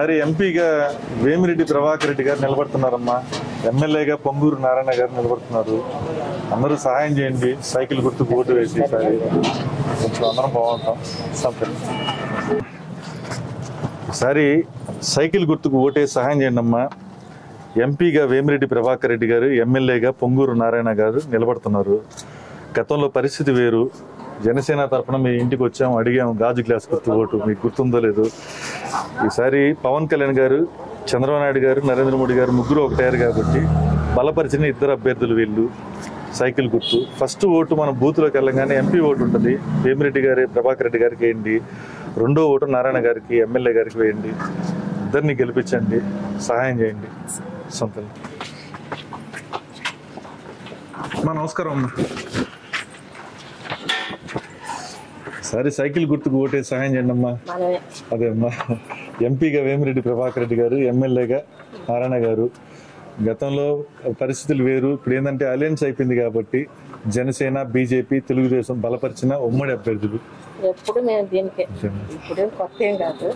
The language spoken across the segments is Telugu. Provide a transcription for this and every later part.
ఈసారి ఎంపీగా వేమిరెడ్డి ప్రభాకర్ రెడ్డి గారు నిలబడుతున్నారమ్మా. ఎమ్మెల్యేగా పొంగూరు నారాయణ గారు నిలబడుతున్నారు. అందరూ సహాయం చేయండి. సైకిల్ గుర్తుకు ఓటు వేసి ఈసారి కొంచెం అందరం బాగుంటాం. ఈసారి సైకిల్ గుర్తుకు ఓటేసి సహాయం చేయండి అమ్మా. ఎంపీగా వేమిరెడ్డి ప్రభాకర్ రెడ్డి గారు, ఎమ్మెల్యేగా పొంగూరు నారాయణ గారు నిలబడుతున్నారు. గతంలో పరిస్థితి వేరు. జనసేన తరఫున మీ ఇంటికి వచ్చాము, అడిగాము గాజు గ్లాస్ గుర్తు ఓటు. మీకు గుర్తుందో లేదు. ఈసారి పవన్ కళ్యాణ్ గారు, చంద్రబాబు నాయుడు గారు, నరేంద్ర మోడీ గారు ముగ్గురు ఒకటయ్యారు కాబట్టి బలపరిచిన ఇద్దరు అభ్యర్థులు వీళ్ళు. సైకిల్ గుర్తు ఫస్ట్ ఓటు మనం బూత్లోకి వెళ్ళగానే ఎంపీ ఓటు ఉంటుంది. వేమిరెడ్డి గారి ప్రభాకర్ రెడ్డి గారికి వేయండి. రెండో ఓటు నారాయణ గారికి, ఎమ్మెల్యే గారికి వేయండి. ఇద్దరిని గెలిపించండి, సహాయం చేయండి. సొంతం అమ్మా. నమస్కారం అమ్మా. సరే సైకిల్ గుర్తుకు ఓటే సహాయం చేయండి అమ్మా. అదే అమ్మా, ఎంపీగా వేమిరెడ్డి ప్రభాకర్ రెడ్డి గారు, ఎమ్మెల్యేగా నారాయణ గారు. గతంలో పరిస్థితులు వేరు. ఇప్పుడు ఏంటంటే అలయన్స్ అయిపోయింది కాబట్టి జనసేన, బీజేపీ, తెలుగుదేశం బలపరిచిన ఉమ్మడి అభ్యర్థులు. ఎప్పుడు మేము దీనికి ఇప్పుడు కొత్త ఏం కాదు.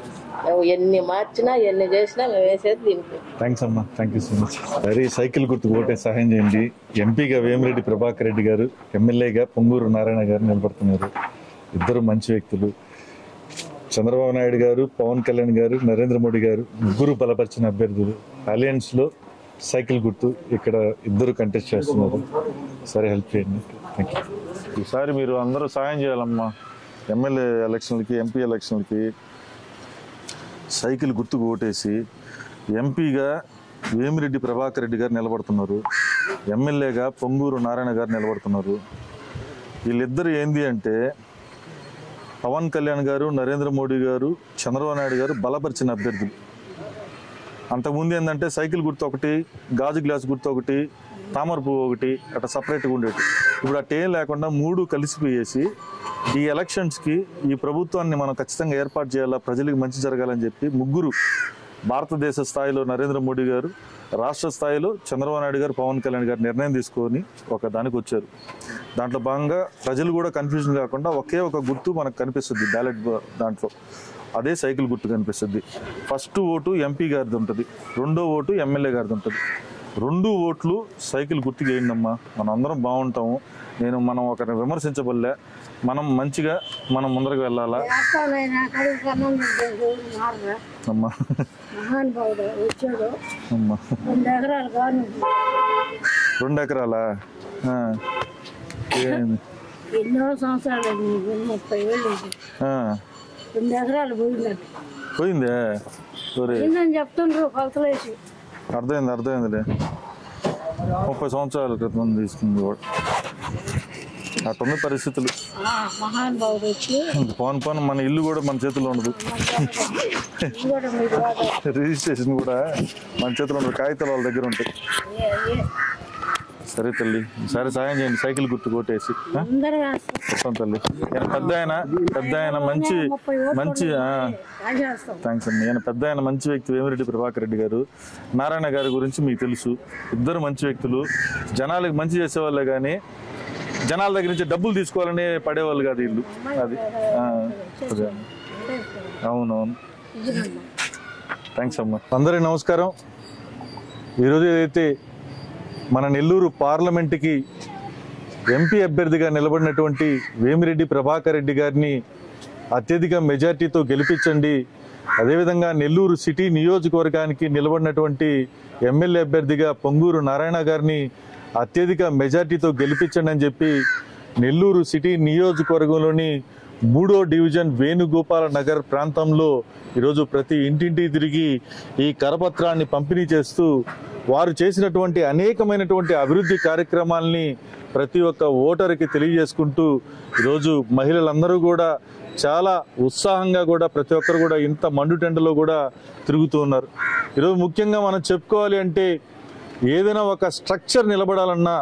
ఎన్ని మార్చినా ఎన్ని చేసినా మేము వేసేది దీనికి. థ్యాంక్స్ అమ్మా, థ్యాంక్ యూ సో మచ్. సరే సైకిల్ గుర్తుకు ఓటే సహాయం చేయండి. ఎంపీగా వేమిరెడ్డి ప్రభాకర్ రెడ్డి గారు, ఎమ్మెల్యేగా పొంగూరు నారాయణ గారు నిలబడుతున్నారు. ఇద్దరు మంచి వ్యక్తులు. చంద్రబాబు నాయుడు గారు, పవన్ కళ్యాణ్ గారు, నరేంద్ర మోడీ గారు ముగ్గురు బలపరిచిన అభ్యర్థులు. అలయన్స్లో సైకిల్ గుర్తు ఇక్కడ ఇద్దరు కంటెస్ట్ చేస్తున్నారు. సరే హెల్ప్ చేయండి. Thank you. ఈసారి మీరు అందరూ సహాయం చేయాలమ్మా. ఎమ్మెల్యే ఎలక్షన్లకి, ఎంపీ ఎలక్షన్లకి సైకిల్ గుర్తుకు ఓటేసి ఎంపీగా వేమిరెడ్డి ప్రభాకర్ రెడ్డి గారు నిలబడుతున్నారు. ఎమ్మెల్యేగా పొంగూరు నారాయణ గారు నిలబడుతున్నారు. వీళ్ళిద్దరు ఏంది అంటే పవన్ కళ్యాణ్ గారు, నరేంద్ర మోడీ గారు, చంద్రబాబు నాయుడు గారు బలపరిచిన అభ్యర్థులు. అంతకుముందు ఏంటంటే సైకిల్ గుర్తు ఒకటి, గాజు గ్లాస్ గుర్తు ఒకటి, తామర పువ్వు ఒకటి అట్లా సపరేట్గా ఉండేది. ఇప్పుడు అట్టేం లేకుండా మూడు కలిసిపోయేసి ఈ ఎలక్షన్స్కి ఈ ప్రభుత్వాన్ని మనం ఖచ్చితంగా ఏర్పాటు చేయాలా, ప్రజలకు మంచి జరగాలని చెప్పి ముగ్గురు, భారతదేశ స్థాయిలో నరేంద్ర మోడీ గారు, రాష్ట్ర స్థాయిలో చంద్రబాబు నాయుడు గారు, పవన్ కళ్యాణ్ గారు నిర్ణయం తీసుకొని ఒక దానికి వచ్చారు. దాంట్లో భాగంగా ప్రజలు కూడా కన్ఫ్యూజన్ కాకుండా ఒకే ఒక గుర్తు మనకు కనిపిస్తుంది బ్యాలెట్ దాంట్లో. అదే సైకిల్ గుర్తు కనిపిస్తుంది. ఫస్ట్ ఓటు ఎంపీ గారిది ఉంటుంది, రెండో ఓటు ఎమ్మెల్యే గారిది ఉంటుంది. 2 ఓట్లు సైకిల్ గుర్తుకు వేయండమ్మా. మనం అందరం బాగుంటాము. మనం ఒకరిని విమర్శించబడలే, మనం మంచిగా మనం ముందరకు వెళ్ళాలా అమ్మా. అమ్మా 2 ఎకరాలా? ఎన్నో సంవత్సరాలు 30 ఏళ్ళు 2 ఎకరాలు పోయిందే చెప్తుండ్రు కొలతలేసి. అర్థమైందిలే. 30 సంవత్సరాల క్రితం తీసుకుంది కూడా. అట్టుంది పరిస్థితులు. పోను మన ఇల్లు కూడా మన చేతిలో ఉండదు. రిజిస్ట్రేషన్ కూడా మన చేతిలో ఉండదు, కాగితాలు వాళ్ళ దగ్గర ఉంటాయి. సరే తల్లి, సరే సాయం చేయండి. సైకిల్ గుర్తు కొట్టేసి వస్తాం తల్లి. పెద్ద ఆయన మంచి థ్యాంక్స్ అండి. ఆయన పెద్ద ఆయన మంచి వ్యక్తి వేమిరెడ్డి ప్రభాకర్ రెడ్డి గారు. నారాయణ గారి గురించి మీకు తెలుసు. ఇద్దరు మంచి వ్యక్తులు. జనాలకు మంచి చేసేవాళ్ళే కానీ జనాల దగ్గర నుంచి డబ్బులు తీసుకోవాలని పడేవాళ్ళు కాదు వీళ్ళు. అది అవునవును. థ్యాంక్స్ అమ్మా. అందరికీ నమస్కారం. ఈరోజు ఏదైతే మన నెల్లూరు పార్లమెంటుకి ఎంపీ అభ్యర్థిగా నిలబడినటువంటి వేమిరెడ్డి ప్రభాకర్ రెడ్డి గారిని అత్యధిక మెజార్టీతో గెలిపించండి. అదేవిధంగా నెల్లూరు సిటీ నియోజకవర్గానికి నిలబడినటువంటి ఎమ్మెల్యే అభ్యర్థిగా పొంగూరు నారాయణ గారిని అత్యధిక మెజార్టీతో గెలిపించండి అని చెప్పి నెల్లూరు సిటీ నియోజకవర్గంలోని 3వ డివిజన్ వేణుగోపాల నగర్ ప్రాంతంలో ఈరోజు ప్రతి ఇంటింటి తిరిగి ఈ కరపత్రాన్ని పంపిణీ చేస్తూ వారు చేసినటువంటి అనేకమైనటువంటి అభివృద్ధి కార్యక్రమాలని ప్రతి ఒక్క ఓటరుకి తెలియజేసుకుంటూ ఈరోజు మహిళలందరూ కూడా చాలా ఉత్సాహంగా కూడా ప్రతి ఒక్కరు కూడా ఇంత మండుటెండలో కూడా తిరుగుతూ ఉన్నారు. ఈరోజు ముఖ్యంగా మనం చెప్పుకోవాలి అంటే ఏదైనా ఒక స్ట్రక్చర్ నిలబడాలన్నా,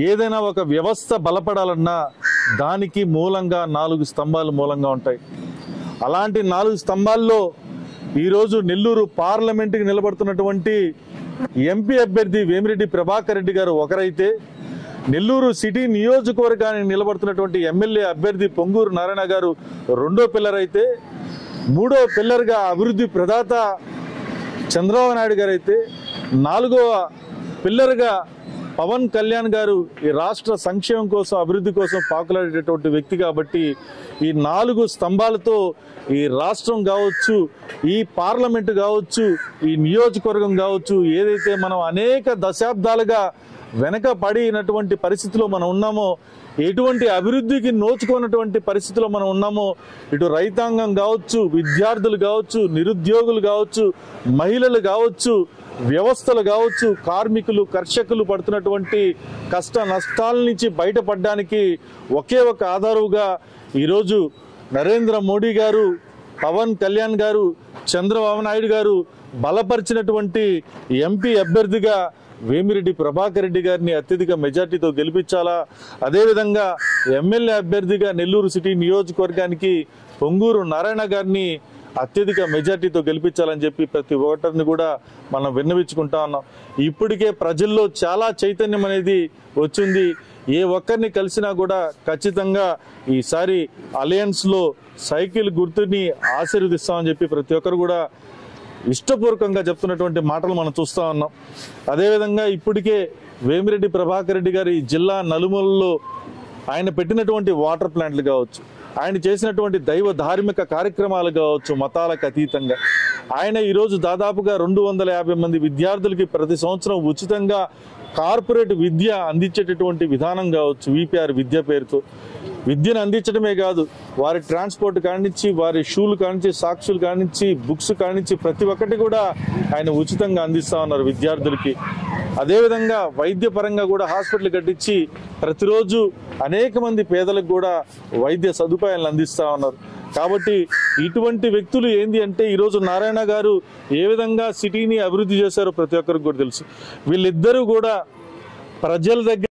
ఏదైనా ఒక వ్యవస్థ బలపడాలన్నా దానికి మూలంగా 4 స్తంభాలు మూలంగా ఉంటాయి. అలాంటి 4 స్తంభాల్లో ఈరోజు నెల్లూరు పార్లమెంటుకి నిలబడుతున్నటువంటి ఎంపీ అభ్యర్థి వేమిరెడ్డి ప్రభాకర్ రెడ్డి గారు ఒకరైతే, నెల్లూరు సిటీ నియోజకవర్గానికి నిలబడుతున్నటువంటి ఎమ్మెల్యే అభ్యర్థి పొంగూరు నారాయణ గారు రెండో పిల్లర్ అయితే, మూడో పిల్లర్గా అభివృద్ధి ప్రదాత చంద్రబాబు నాయుడు గారు అయితే 4వ పిల్లర్గా పవన్ కళ్యాణ్ గారు ఈ రాష్ట్ర సంక్షేమం కోసం, అభివృద్ధి కోసం పాకులాడేటటువంటి వ్యక్తి కాబట్టి ఈ 4 స్తంభాలతో ఈ రాష్ట్రం కావచ్చు, ఈ పార్లమెంటు కావచ్చు, ఈ నియోజకవర్గం కావచ్చు, ఏదైతే మనం అనేక దశాబ్దాలుగా వెనక పడినటువంటి పరిస్థితిలో మనం ఉన్నామో, ఎటువంటి అభివృద్ధికి నోచుకున్నటువంటి పరిస్థితిలో మనం ఉన్నామో, ఇటు రైతాంగం కావచ్చు, విద్యార్థులు కావచ్చు, నిరుద్యోగులు కావచ్చు, మహిళలు కావచ్చు, వ్యవస్థలు కావచ్చు, కార్మికులు, కర్షకులు పడుతున్నటువంటి కష్ట నష్టాల నుంచి బయటపడడానికి ఒకే ఒక ఆధారుగా ఈరోజు నరేంద్ర మోడీ గారు, పవన్ కళ్యాణ్ గారు, చంద్రబాబు నాయుడు గారు బలపరిచినటువంటి ఎంపీ అభ్యర్థిగా వేమిరెడ్డి ప్రభాకర్ రెడ్డి గారిని అత్యధిక మెజార్టీతో గెలిపించాలా, అదేవిధంగా ఎమ్మెల్యే అభ్యర్థిగా నెల్లూరు సిటీ నియోజకవర్గానికి పొంగూరు నారాయణ గారిని అత్యధిక మెజార్టీతో గెలిపించాలని చెప్పి ప్రతి ఓటర్ని కూడా మనం విన్నవించుకుంటా ఉన్నాం. ఇప్పటికే ప్రజల్లో చాలా చైతన్యం అనేది వచ్చింది. ఏ ఒక్కరిని కలిసినా కూడా ఖచ్చితంగా ఈసారి అలయన్స్లో సైకిల్ గుర్తుని ఆశీర్వదిస్తామని చెప్పి ప్రతి ఒక్కరు కూడా ఇష్టపూర్వకంగా చెప్తున్నటువంటి మాటలు మనం చూస్తూ ఉన్నాం. అదేవిధంగా ఇప్పటికే వేమిరెడ్డి ప్రభాకర్ రెడ్డి గారి జిల్లా నలుమూలలో ఆయన పెట్టినటువంటి వాటర్ ప్లాంట్లు కావచ్చు, ఆయన చేసినటువంటి దైవ ధార్మిక కార్యక్రమాలు కావచ్చు, మతాలకు అతీతంగా ఆయన ఈరోజు దాదాపుగా 250 మంది విద్యార్థులకి ప్రతి సంవత్సరం ఉచితంగా కార్పొరేట్ విద్య అందించేటటువంటి విధానం కావచ్చు, విపిఆర్ విద్య పేరుతో విద్యను అందించడమే కాదు, వారి ట్రాన్స్పోర్ట్ కానించి, వారి షూలు కానించి, సాక్షులు కానించి, బుక్స్ కానించి ప్రతి ఒక్కటి కూడా ఆయన ఉచితంగా అందిస్తా ఉన్నారు విద్యార్థులకి. అదేవిధంగా వైద్య పరంగా కూడా హాస్పిటల్ కట్టించి ప్రతిరోజు అనేక మంది పేదలకు కూడా వైద్య సదుపాయాలను అందిస్తా ఉన్నారు. కాబట్టి ఇటువంటి వ్యక్తులు ఏంది అంటే ఈరోజు నారాయణ గారు ఏ విధంగా సిటీని అభివృద్ధి చేశారో ప్రతి ఒక్కరికి కూడా తెలుసు. వీళ్ళిద్దరూ కూడా ప్రజల దగ్గర